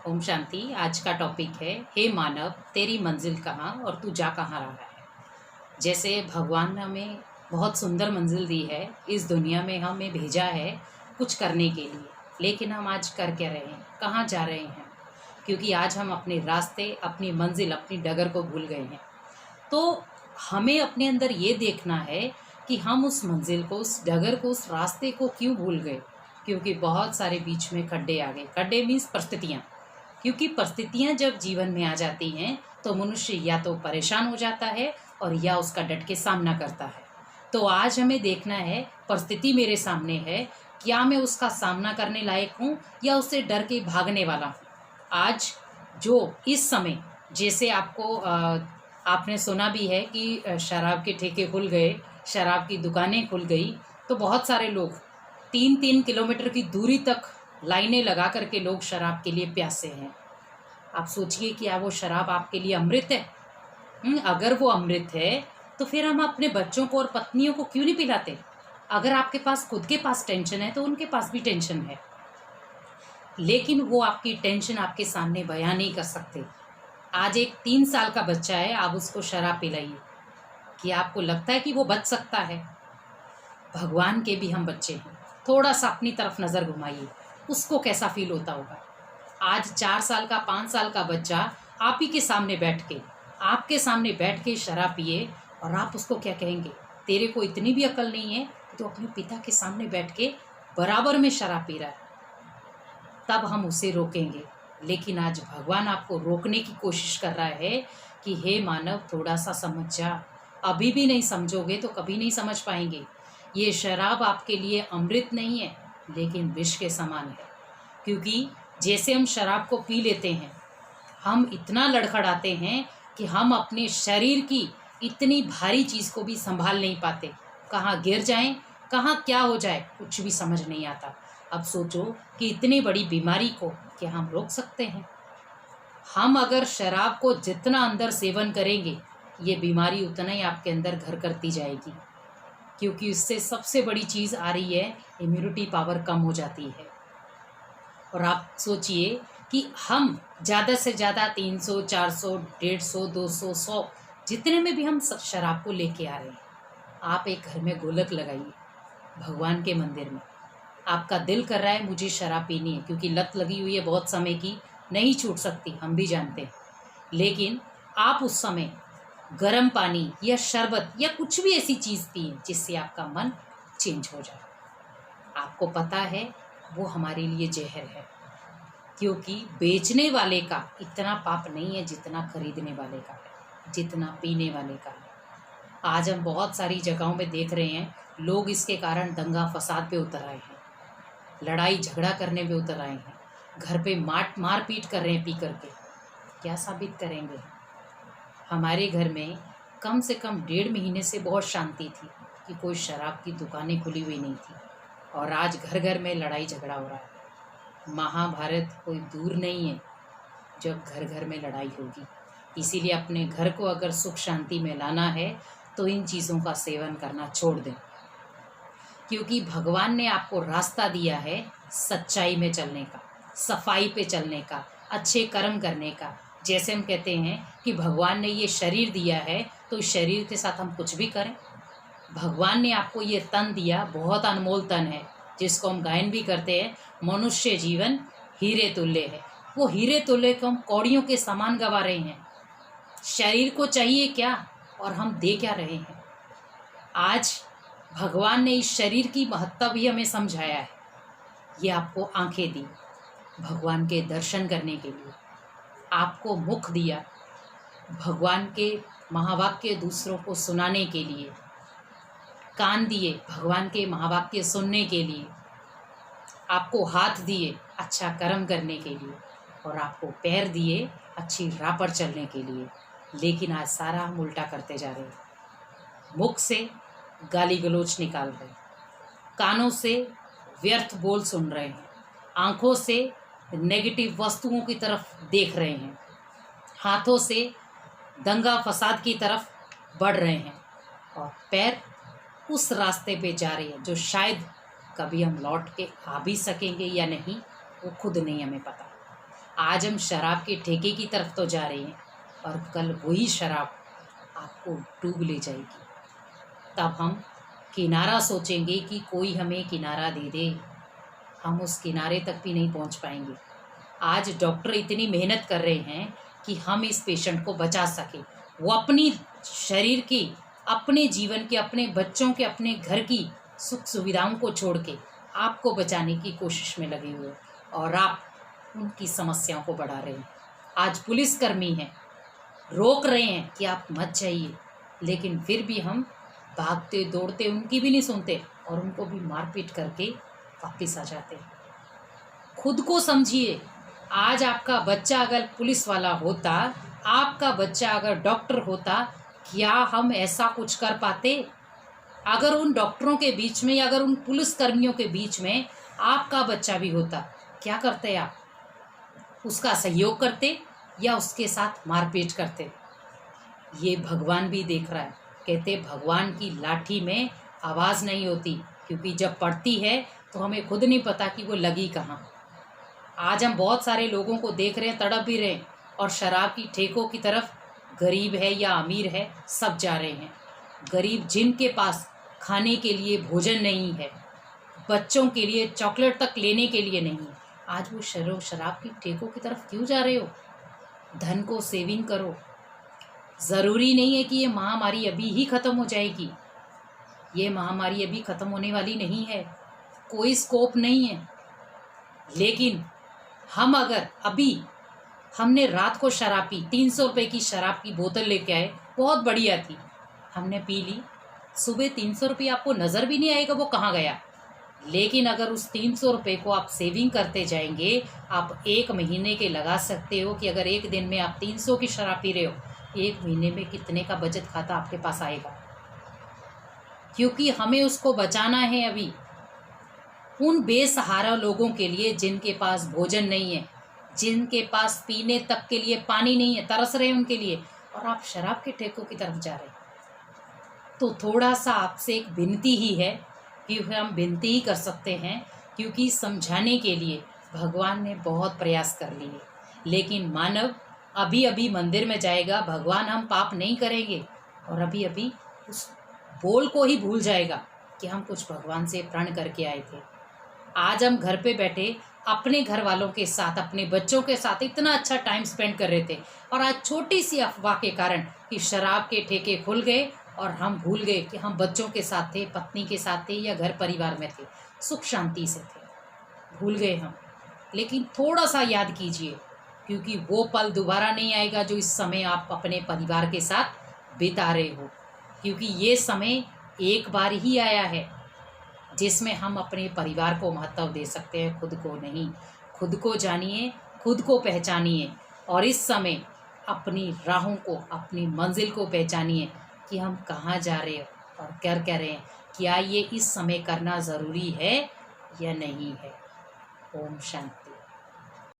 ओम शांति। आज का टॉपिक है, हे मानव, तेरी मंजिल कहाँ और तू जा कहाँ रहा है। जैसे भगवान ने हमें बहुत सुंदर मंजिल दी है, इस दुनिया में हमें भेजा है कुछ करने के लिए, लेकिन हम आज कर क्या रहे हैं, कहाँ जा रहे हैं? क्योंकि आज हम अपने रास्ते, अपनी मंजिल, अपनी डगर को भूल गए हैं। तो हमें अपने अंदर ये देखना है कि हम उस मंजिल को, उस डगर को, उस रास्ते को क्यों भूल गए। क्योंकि बहुत सारे बीच में खड्डे आ गए। खड्डे मीन्स परिस्थितियाँ। क्योंकि परिस्थितियाँ जब जीवन में आ जाती हैं तो मनुष्य या तो परेशान हो जाता है और या उसका डट के सामना करता है। तो आज हमें देखना है, परिस्थिति मेरे सामने है, क्या मैं उसका सामना करने लायक हूँ या उससे डर के भागने वाला हूँ। आज जो इस समय, जैसे आपने सुना भी है कि शराब के ठेके खुल गए, शराब की दुकानें खुल गई, तो बहुत सारे लोग 3-3 किलोमीटर की दूरी तक लाइनें लगा करके लोग शराब के लिए प्यासे हैं। आप सोचिए कि वो शराब आपके लिए अमृत है। अगर वो अमृत है तो फिर हम अपने बच्चों को और पत्नियों को क्यों नहीं पिलाते? अगर आपके पास खुद के पास टेंशन है तो उनके पास भी टेंशन है, लेकिन वो आपकी टेंशन आपके सामने बयान नहीं कर सकते। आज एक 3 साल का बच्चा है, आप उसको शराब पिलाइए, कि आपको लगता है कि वो बच सकता है? भगवान के भी हम बच्चे हैं। थोड़ा सा अपनी तरफ नज़र घुमाइए, उसको कैसा फील होता होगा। आज 4 साल का, 5 साल का बच्चा आप ही के सामने बैठ के, आपके सामने बैठ के शराब पिए, और आप उसको क्या कहेंगे? तेरे को इतनी भी अकल नहीं है तो अपने पिता के सामने बैठ के बराबर में शराब पी रहा है। तब हम उसे रोकेंगे। लेकिन आज भगवान आपको रोकने की कोशिश कर रहा है कि हे मानव, थोड़ा सा समझ जा। अभी भी नहीं समझोगे तो कभी नहीं समझ पाएंगे। ये शराब आपके लिए अमृत नहीं है, लेकिन विष के समान है। क्योंकि जैसे हम शराब को पी लेते हैं, हम इतना लड़खड़ाते हैं कि हम अपने शरीर की इतनी भारी चीज़ को भी संभाल नहीं पाते। कहाँ गिर जाएं, कहाँ क्या हो जाए, कुछ भी समझ नहीं आता। अब सोचो कि इतनी बड़ी बीमारी को क्या हम रोक सकते हैं? हम अगर शराब को जितना अंदर सेवन करेंगे, ये बीमारी उतना ही आपके अंदर घर करती जाएगी। क्योंकि इससे सबसे बड़ी चीज़ आ रही है, इम्यूनिटी पावर कम हो जाती है। और आप सोचिए कि हम ज़्यादा से ज़्यादा 300, 400, 150, 200, 100 जितने में भी हम शराब को लेके आ रहे हैं, आप एक घर में गोलक लगाइए भगवान के मंदिर में। आपका दिल कर रहा है मुझे शराब पीनी है, क्योंकि लत लगी हुई है बहुत समय की, नहीं छूट सकती, हम भी जानते हैं। लेकिन आप उस समय गर्म पानी या शरबत या कुछ भी ऐसी चीज़ पिए जिससे आपका मन चेंज हो जाए। आपको पता है वो हमारे लिए जहर है, क्योंकि बेचने वाले का इतना पाप नहीं है जितना खरीदने वाले का है, जितना पीने वाले का है। आज हम बहुत सारी जगहों में देख रहे हैं, लोग इसके कारण दंगा फसाद पे उतर आए हैं, लड़ाई झगड़ा करने पे उतर आए हैं, घर पे मार पीट कर रहे हैं पी करके। क्या साबित करेंगे? हमारे घर में कम से कम 1.5 महीने से बहुत शांति थी कि कोई शराब की दुकानें खुली हुई नहीं थी, और आज घर घर में लड़ाई झगड़ा हो रहा है। महाभारत कोई दूर नहीं है जब घर घर में लड़ाई होगी। इसीलिए अपने घर को अगर सुख शांति में लाना है तो इन चीज़ों का सेवन करना छोड़ दें। क्योंकि भगवान ने आपको रास्ता दिया है सच्चाई में चलने का, सफाई पे चलने का, अच्छे कर्म करने का। जैसे हम कहते हैं कि भगवान ने ये शरीर दिया है तो इस शरीर के साथ हम कुछ भी करें। भगवान ने आपको ये तन दिया, बहुत अनमोल तन है, जिसको हम गायन भी करते हैं, मनुष्य जीवन हीरे तुल्य है। वो हीरे तुल्य को हम कौड़ियों के समान गवा रहे हैं। शरीर को चाहिए क्या और हम दे क्या रहे हैं? आज भगवान ने इस शरीर की महत्ता भी हमें समझाया है। ये आपको आंखें दी भगवान के दर्शन करने के लिए, आपको मुख दिया भगवान के महावाक्य दूसरों को सुनाने के लिए, कान दिए भगवान के महावाक्य सुनने के लिए, आपको हाथ दिए अच्छा कर्म करने के लिए, और आपको पैर दिए अच्छी राह पर चलने के लिए। लेकिन आज सारा हम उल्टा करते जा रहे हैं। मुख से गाली गलौज निकाल रहे हैं, कानों से व्यर्थ बोल सुन रहे हैं, आंखों से नेगेटिव वस्तुओं की तरफ देख रहे हैं, हाथों से दंगा फसाद की तरफ बढ़ रहे हैं, और पैर उस रास्ते पे जा रहे हैं जो शायद कभी हम लौट के आ भी सकेंगे या नहीं, वो खुद नहीं हमें पता। आज हम शराब के ठेके की तरफ तो जा रहे हैं और कल वही शराब आपको डूब ले जाएगी। तब हम किनारा सोचेंगे कि कोई हमें किनारा दे दे, हम उस किनारे तक भी नहीं पहुंच पाएंगे। आज डॉक्टर इतनी मेहनत कर रहे हैं कि हम इस पेशेंट को बचा सकें। वो अपनी शरीर की, अपने जीवन के, अपने बच्चों के, अपने घर की सुख सुविधाओं को छोड़ के आपको बचाने की कोशिश में लगे हुए और आप उनकी समस्याओं को बढ़ा रहे हैं। आज पुलिसकर्मी हैं, रोक रहे हैं कि आप मत जाइए, लेकिन फिर भी हम भागते दौड़ते उनकी भी नहीं सुनते और उनको भी मारपीट करके वापस आ जाते हैं। खुद को समझिए। आज आपका बच्चा अगर पुलिस वाला होता, आपका बच्चा अगर डॉक्टर होता, क्या हम ऐसा कुछ कर पाते? अगर उन डॉक्टरों के बीच में या अगर उन पुलिसकर्मियों के बीच में आपका बच्चा भी होता, क्या करते आप? उसका सहयोग करते या उसके साथ मारपीट करते? ये भगवान भी देख रहा है। कहते भगवान की लाठी में आवाज़ नहीं होती, क्योंकि जब पड़ती है तो हमें खुद नहीं पता कि वो लगी कहाँ। आज हम बहुत सारे लोगों को देख रहे हैं, तड़प भी रहे हैं और शराब की ठेकों की तरफ, गरीब है या अमीर है, सब जा रहे हैं। गरीब जिनके पास खाने के लिए भोजन नहीं है, बच्चों के लिए चॉकलेट तक लेने के लिए नहीं है, आज वो शराब की ठेकों की तरफ क्यों जा रहे हो? धन को सेविंग करो। ज़रूरी नहीं है कि ये महामारी अभी ही ख़त्म हो जाएगी। ये महामारी अभी ख़त्म होने वाली नहीं है, कोई स्कोप नहीं है। लेकिन हम अगर अभी, हमने रात को शराब पी, 300 रुपये की शराब की बोतल लेके आए, बहुत बढ़िया थी, हमने पी ली, सुबह 300 रुपये आपको नज़र भी नहीं आएगा वो कहाँ गया। लेकिन अगर उस 300 रुपये को आप सेविंग करते जाएंगे, आप 1 महीने के लगा सकते हो कि अगर एक दिन में आप 300 की शराब पी रहे हो, 1 महीने में कितने का बचत खाता आपके पास आएगा। क्योंकि हमें उसको बचाना है अभी, उन बेसहारा लोगों के लिए जिनके पास भोजन नहीं है, जिनके पास पीने तक के लिए पानी नहीं है, तरस रहे हैं उनके लिए, और आप शराब के ठेकों की तरफ जा रहे हैं। तो थोड़ा सा आपसे एक विनती ही है कि हम विनती ही कर सकते हैं, क्योंकि समझाने के लिए भगवान ने बहुत प्रयास कर लिए, लेकिन मानव अभी अभी मंदिर में जाएगा, भगवान हम पाप नहीं करेंगे, और अभी अभी उस बोल को ही भूल जाएगा कि हम कुछ भगवान से प्रण करके आए थे। आज हम घर पे बैठे अपने घर वालों के साथ, अपने बच्चों के साथ इतना अच्छा टाइम स्पेंड कर रहे थे, और आज छोटी सी अफवाह के कारण कि शराब के ठेके खुल गए और हम भूल गए कि हम बच्चों के साथ थे, पत्नी के साथ थे या घर परिवार में थे, सुख शांति से थे, भूल गए हम। लेकिन थोड़ा सा याद कीजिए, क्योंकि वो पल दोबारा नहीं आएगा जो इस समय आप अपने परिवार के साथ बिता रहे हो, क्योंकि ये समय एक बार ही आया है जिसमें हम अपने परिवार को महत्व दे सकते हैं, खुद को नहीं। खुद को जानिए, खुद को पहचानिए, और इस समय अपनी राहों को, अपनी मंजिल को पहचानिए कि हम कहाँ जा रहे हैं और क्या रहे हैं, क्या ये इस समय करना ज़रूरी है या नहीं है। ओम शांति।